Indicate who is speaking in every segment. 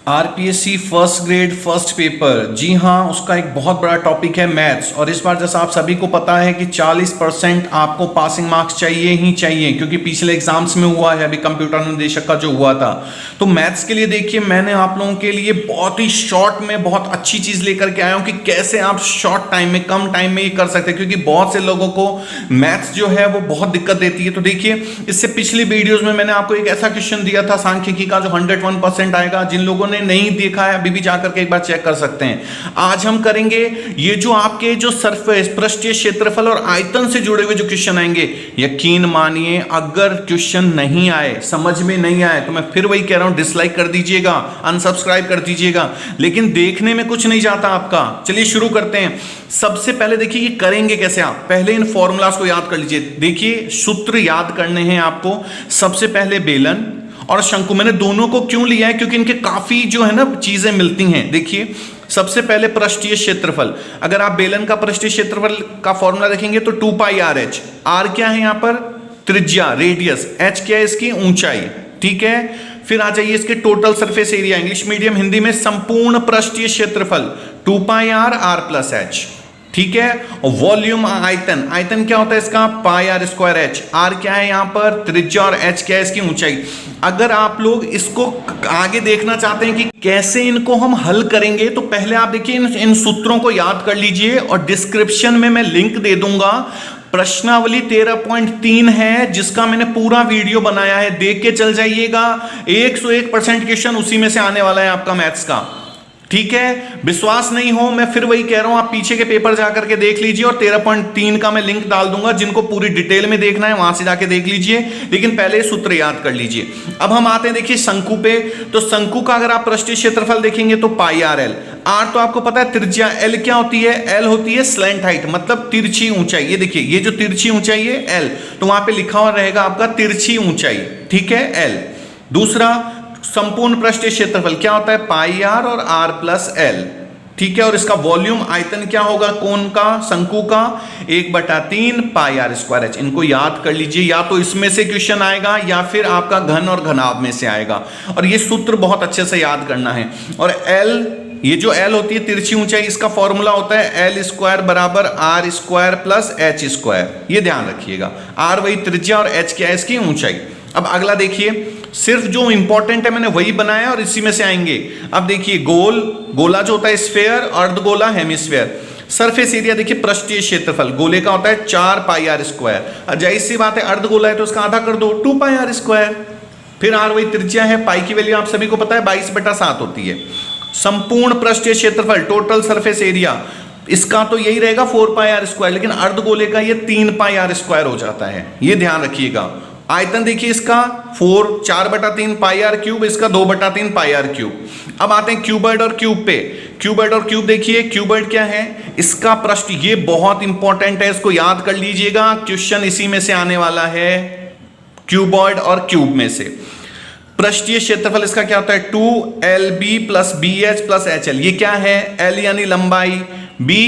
Speaker 1: RPSC first grade first paper, जी हाँ, उसका एक बहुत बड़ा टॉपिक है मैथ्स। और इस बार जैसा आप सभी को पता है कि 40% आपको पासिंग मार्क्स चाहिए ही चाहिए, क्योंकि पिछले एग्जाम्स में हुआ है, अभी कंप्यूटर निदेशक का जो हुआ था। तो मैथ्स के लिए देखिए, मैंने आप लोगों के लिए बहुत ही शॉर्ट में बहुत अच्छी चीज लेकर के आया हूं कि कैसे आप शॉर्ट टाइम में, कम टाइम में ये कर सकते हैं, क्योंकि बहुत से लोगों को मैथ्स जो है वो बहुत दिक्कत देती है। तो देखिए, इससे पिछली वीडियोज में मैंने आपको एक ऐसा क्वेश्चन दिया था सांख्यिकी का जो 101% आएगा। जिन लोगों ने नहीं देखा है अभी भी जाकर के एक बार चेक कर सकते हैं। आज हम करेंगे ये जो आपके जो सरफेस, पृष्ठीय क्षेत्रफल और आयतन से जुड़े हुए जो क्वेश्चन आएंगे, यकीन मानिए अगर क्वेश्चन नहीं आए, समझ में नहीं आए, तो मैं फिर वही कह रहा हूं, डिसलाइक कर दीजिएगा, अनसब्सक्राइब कर दीजिएगा, लेकिन देखने में कुछ नहीं जाता आपका। चलिए शुरू करते हैं। सबसे पहले देखिए ये करेंगे कैसे। आप पहले इन फॉर्मूलाज को याद कर लीजिए। देखिए सूत्र याद करने हैं आपको। सबसे पहले बेलन और शंकु, मैंने दोनों को क्यों लिया है, क्योंकि इनके काफी जो है ना चीजें मिलती हैं। देखिए सबसे पहले पृष्ठीय क्षेत्रफल, अगर आप बेलन का पृष्ठीय क्षेत्रफल का फॉर्मूला देखेंगे तो 2 पाई आर एच। आर क्या है यहाँ पर? त्रिज्या, रेडियस। एच क्या है? इसकी ऊंचाई। ठीक है, फिर आ जाइए इसके total surface area, English medium, Hindi में संपूर्ण पृष्ठीय क्षेत्रफल, 2 पाई आर, आर प्लस एच। ठीक है, और वॉल्यूम, आयतन, आयतन क्या होता है इसका? पाई आर स्क्वायर एच। आर क्या है यहाँ पर? त्रिज्या, और एच क्या है? इसकी ऊंचाई। अगर आप लोग इसको आगे देखना चाहते हैं कि कैसे इनको हम हल करेंगे, तो पहले आप देखिए इन सूत्रों को याद कर लीजिए, और डिस्क्रिप्शन में मैं लिंक दे दूंगा। प्रश्नावली 13.3 है जिसका मैंने पूरा वीडियो बनाया है, देख के चल जाइएगा। 101% क्वेश्चन उसी में से आने वाला है आपका मैथ्स का। ठीक है, विश्वास नहीं हो, मैं फिर वही कह रहा हूं, आप पीछे के पेपर जाकर के देख लीजिए, और 13.3 का मैं लिंक डाल दूंगा। जिनको पूरी डिटेल में देखना है वहां से जाके देख लीजिए, लेकिन पहले सूत्र याद कर लीजिए। अब हम आते हैं देखिए शंकु पे। तो शंकु का अगर आप पृष्ठीय क्षेत्रफल देखेंगे तो पाई आर एल। आर तो आपको पता है त्रिज्या, एल क्या होती है? एल होती है स्लैंट हाइट, मतलब तिरछी ऊंचाई। ये देखिए, ये जो तिरछी ऊंचाई है एल, तो वहां पे लिखा हुआ रहेगा आपका तिरछी ऊंचाई। ठीक है, एल। दूसरा, संपूर्ण पृष्ठीय क्षेत्रफल क्या होता है? पाई आर और आर प्लस एल। ठीक है, और इसका वॉल्यूम, आयतन क्या होगा कोन का, शंकु का? 1/3 पाई आर स्क्वायर एच। इनको याद कर लीजिए, या तो इसमें से क्वेश्चन आएगा या फिर आपका घन और घनाभ में से आएगा, और ये सूत्र बहुत अच्छे से याद करना है। और एल, ये जो एल होती है तिरछी ऊंचाई, इसका फॉर्मूला होता है एल स्क्वायर बराबर R square plus H square. ये ध्यान रखिएगा, आर वही त्रिज्या और एच क्या है? इसकी ऊंचाई। अब अगला देखिए, सिर्फ जो इंपॉर्टेंट है मैंने वही बनाया और इसी में से आएंगे। अब देखिए गोल, गोला जो होता है स्फेयर, अर्धगोला हेमिस्फेयर। सरफेस एरिया देखिए, पृष्ठीय क्षेत्रफल गोले का होता है 4 पाई आर स्क्वायर। जाहिर सी बात है, अर्धगोला है तो उसका आधा कर दो, 2 पाई आर स्क्वायर। फिर आर वही त्रिज्या है, पाई की वैल्यू आप सभी को पता है 22/7 होती है। संपूर्ण पृष्ठीय क्षेत्रफल, टोटल सरफेस एरिया, इसका तो यही रहेगा 4 पाई आर स्क्वायर, लेकिन अर्धगोले का ये 3 पाई आर स्क्वायर हो जाता है, ये ध्यान रखिएगा। आयतन देखिए इसका 4/3 पाई आर क्यूब, इसका 2/3 पाई आर क्यूब। अब आते हैं क्यूबॉइड और क्यूब पे। क्यूबॉइड और क्यूब देखिए, क्यूबॉइड क्या है? इसका पृष्ठ, ये बहुत इंपॉर्टेंट है, इसको याद कर लीजिएगा, क्वेश्चन इसी में से आने वाला है, क्यूबॉइड और क्यूब में से। पृष्ठीय क्षेत्रफल इसका क्या होता है? 2LB plus BH plus HL। ये क्या है? L यानी लंबाई, B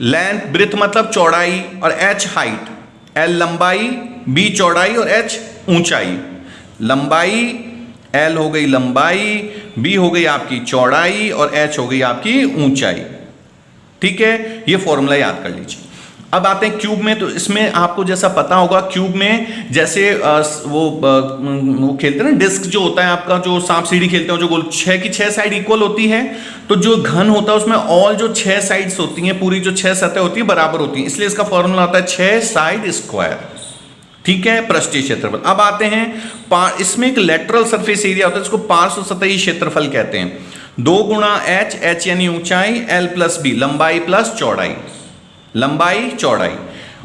Speaker 1: लेंथ, ब्रेथ मतलब चौड़ाई, और H हाइट। L लंबाई, B चौड़ाई और H ऊंचाई। लंबाई, L हो गई लंबाई, B हो गई आपकी चौड़ाई, और H हो गई आपकी ऊंचाई। ठीक है, ये फॉर्मूला याद कर लीजिए। अब आते हैं क्यूब में। तो इसमें आपको जैसा पता होगा, क्यूब में जैसे वो खेलते हैं ना, डिस्क जो होता है आपका, जो सांप सीढ़ी खेलते हैं, जो गोल 6 की 6 साइड इक्वल होती है, तो जो घन होता है उसमें ऑल जो 6 साइड्स होती हैं, पूरी जो 6 सतह होती है बराबर होती है, इसलिए इसका फॉर्मूला होता है 6 साइड स्क्वायर। ठीक है, पृष्ठीय क्षेत्रफल। अब आते हैं इसमें एक लेटरल सरफेस एरिया होता है, इसको पार्श्व सतही क्षेत्रफल कहते हैं। 2 गुणा एच, एच यानी ऊंचाई, एल प्लस बी लंबाई प्लस चौड़ाई, लंबाई चौड़ाई।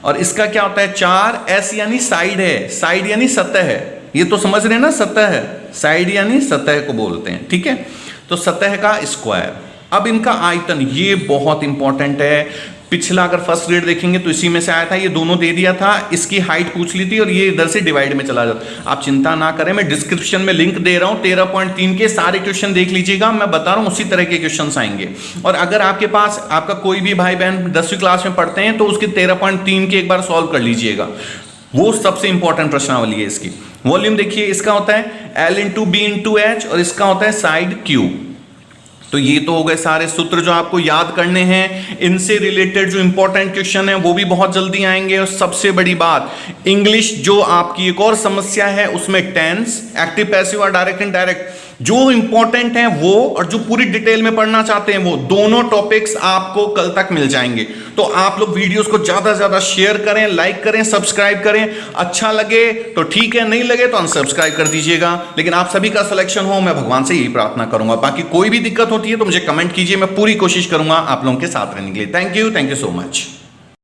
Speaker 1: और इसका क्या होता है? 4, एस यानी साइड है, साइड यानी सतह है, ये तो समझ रहे हैं ना, सतह है, साइड यानी सतह को बोलते हैं। ठीक है, तो सतह का स्क्वायर। अब इनका आयतन, ये बहुत इंपॉर्टेंट है, पिछला अगर फर्स्ट ग्रेड देखेंगे तो इसी में से आया था, ये दोनों दे दिया था, इसकी हाइट पूछ ली थी, और ये इधर से डिवाइड में चला जाता। आप चिंता ना करें, मैं डिस्क्रिप्शन में लिंक दे रहा हूं, 13.3 के सारे क्वेश्चन देख लीजिएगा, मैं बता रहा हूं उसी तरह के क्वेश्चन आएंगे। और अगर आपके पास आपका कोई भी भाई बहन 10वीं क्लास में पढ़ते हैं तो उसके 13.3 के एक बार सॉल्व कर लीजिएगा, वो सबसे इंपॉर्टेंट प्रश्नावली है इसकी। वॉल्यूम देखिए, इसका होता है L into B into H, और इसका होता है साइड क्यूब। तो ये तो हो गए सारे सूत्र जो आपको याद करने हैं। इनसे रिलेटेड जो इंपॉर्टेंट क्वेश्चन है वो भी बहुत जल्दी आएंगे। और सबसे बड़ी बात, इंग्लिश जो आपकी एक और समस्या है उसमें टेंस, एक्टिव पैसिव और डायरेक्ट इनडायरेक्ट जो इंपॉर्टेंट है वो, और जो पूरी डिटेल में पढ़ना चाहते हैं वो दोनों टॉपिक्स आपको कल तक मिल जाएंगे। तो आप लोग वीडियोस को ज्यादा से ज्यादा शेयर करें, लाइक करें, सब्सक्राइब करें। अच्छा लगे तो ठीक है, नहीं लगे तो अनसब्सक्राइब कर दीजिएगा। लेकिन आप सभी का सिलेक्शन हो, मैं भगवान से यही प्रार्थना करूंगा। बाकी कोई भी दिक्कत होती है तो मुझे कमेंट कीजिए, मैं पूरी कोशिश करूंगा आप लोगों के साथ रहने के लिए। Thank you so much.